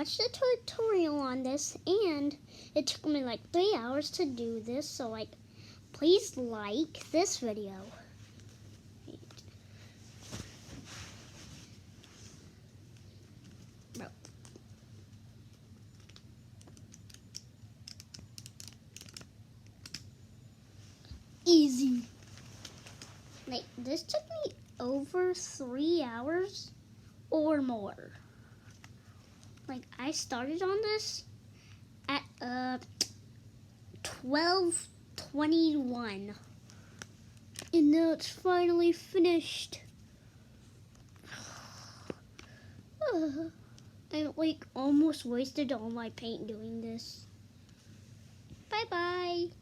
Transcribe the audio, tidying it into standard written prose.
watched a tutorial on this, and it took me like 3 hours to do this, so like, please like this video. Bro. Easy. Like, this took me over 3 hours or more. Like, I started on this at 12:21, and now it's finally finished. I like almost wasted all my paint doing this. Bye bye.